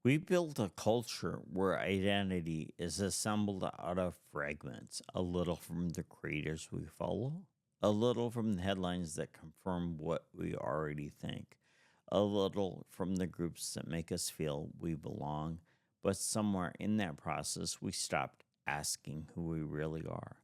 We built a culture where identity is assembled out of fragments, a little from the creators we follow, a little from the headlines that confirm what we already think, a little from the groups that make us feel we belong, but somewhere in that process, we stopped asking who we really are.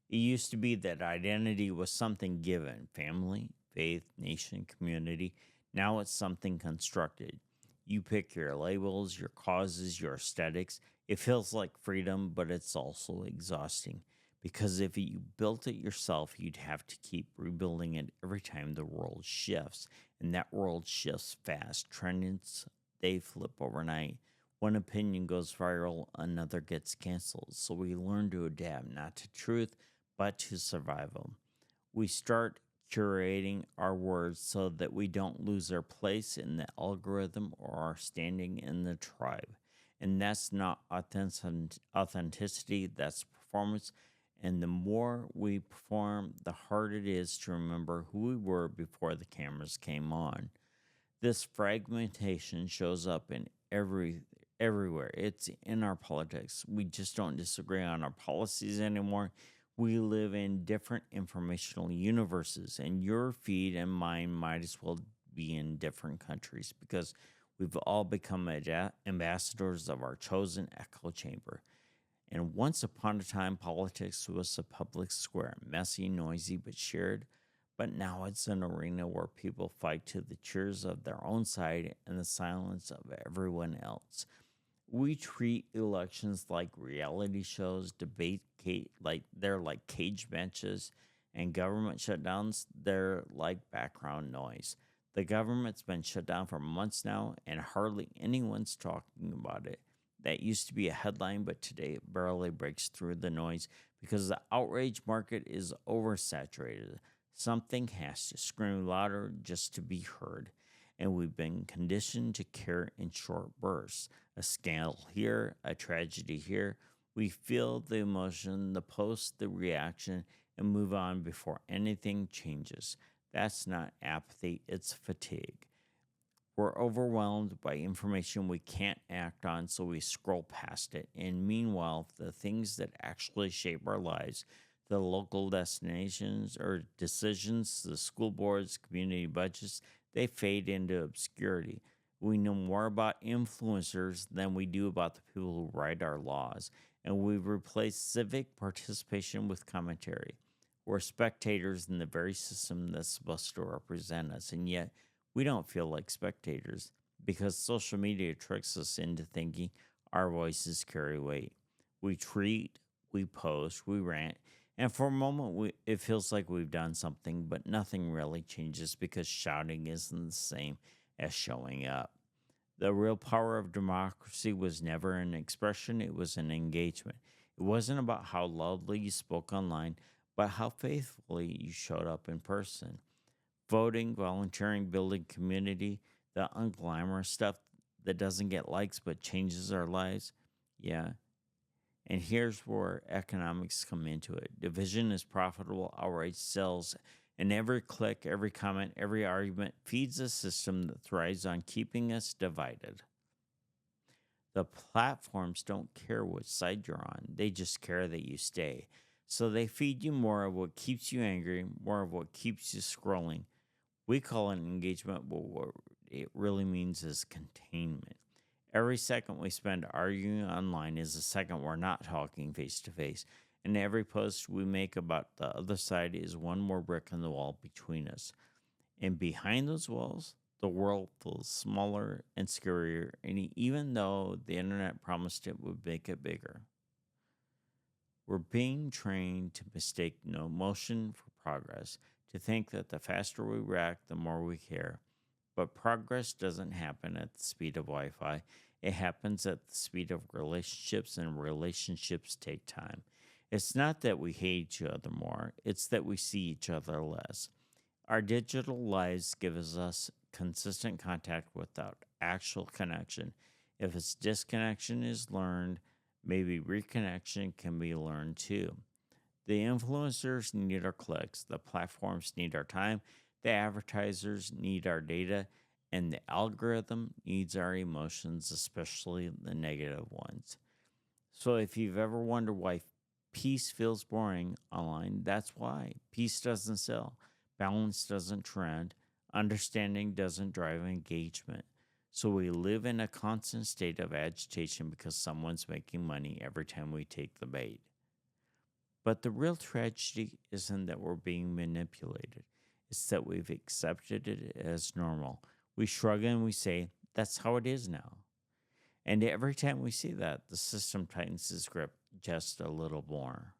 It used to be that identity was something given family, faith, nation, community. Now it's something constructed. You pick your labels, your causes, your aesthetics. It feels like freedom, but it's also exhausting because if you built it yourself, you'd have to keep rebuilding it every time the world shifts. And that world shifts fast. Trends, they flip overnight. One opinion goes viral, another gets canceled. So we learn to adapt, not to truth, but to survival. We start curating our words so that we don't lose our place in the algorithm or our standing in the tribe. And that's not authenticity, that's performance. And the more we perform, the harder it is to remember who we were before the cameras came on. This fragmentation shows up in everywhere. It's in our politics. We just don't disagree on our policies anymore. We live in different informational universes, and your feed and mine might as well be in different countries because we've all become ambassadors of our chosen echo chamber. And once upon a time, politics was a public square, messy, noisy, but shared. But now it's an arena where people fight to the cheers of their own side and the silence of everyone else. We treat elections like reality shows, like they're like cage matches, and government shutdowns, they're like background noise. The government's been shut down for months now, and hardly anyone's talking about it. That used to be a headline, but today it barely breaks through the noise because the outrage market is oversaturated. Something has to scream louder just to be heard. And we've been conditioned to care in short bursts. A scandal here, a tragedy here. We feel the emotion, the post, the reaction, and move on before anything changes. That's not apathy, it's fatigue. We're overwhelmed by information we can't act on, so we scroll past it. And meanwhile, the things that actually shape our lives, the local destinations or decisions, the school boards, community budgets, they fade into obscurity. We know more about influencers than we do about the people who write our laws, and we've replaced civic participation with commentary. We're spectators in the very system that's supposed to represent us, and yet we don't feel like spectators because social media tricks us into thinking our voices carry weight. We tweet, we post, we rant, and for a moment it feels like we've done something, but nothing really changes because shouting isn't the same as showing up. The real power of democracy was never an expression, it was an engagement. It wasn't about how loudly you spoke online, but how faithfully you showed up in person. Voting, volunteering, building community, the unglamorous stuff that doesn't get likes but changes our lives. Yeah. And here's where economics come into it. Division is profitable, outright sells, and every click, every comment, every argument feeds a system that thrives on keeping us divided. The platforms don't care which side you're on, they just care that you stay. So they feed you more of what keeps you angry, more of what keeps you scrolling. We call it engagement, but what it really means is containment. Every second we spend arguing online is a second we're not talking face to face. And every post we make about the other side is one more brick in the wall between us. And behind those walls, the world feels smaller and scarier. And even though the internet promised it would make it bigger, we're being trained to mistake no motion for progress, to think that the faster we react, the more we care. But progress doesn't happen at the speed of Wi Fi, it happens at the speed of relationships, and relationships take time. It's not that we hate each other more, it's that we see each other less. Our digital lives give us consistent contact without actual connection. If its disconnection is learned, maybe reconnection can be learned too. The influencers need our clicks, the platforms need our time, the advertisers need our data, And the algorithm needs our emotions, especially the negative ones. So if you've ever wondered why peace feels boring online, that's why. Peace doesn't sell, balance doesn't trend, understanding doesn't drive engagement. So we live in a constant state of agitation because someone's making money every time we take the bait. But the real tragedy isn't that we're being manipulated, it's that we've accepted it as normal. We shrug and we say, that's how it is now. And every time we see that, the system tightens its grip just a little more.